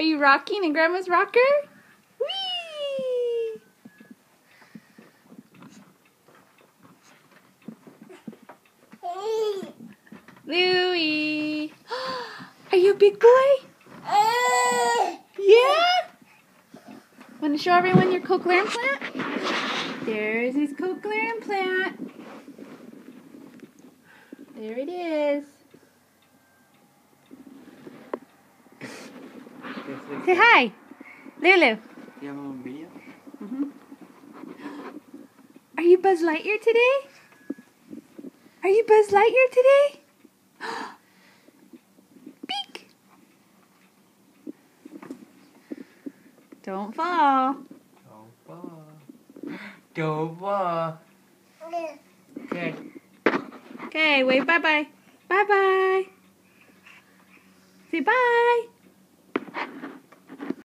Are you rocking in Grandma's rocker? Whee! Louie! Are you a big boy? Yeah? Want to show everyone your cochlear implant? There's his cochlear implant. There it is. Say hi, Lulu. You have a video? Are you Buzz Lightyear today? Are you Buzz Lightyear today? Beak! Don't fall. Don't fall. Don't fall. Okay. Okay, wave bye-bye. Bye-bye. Say bye.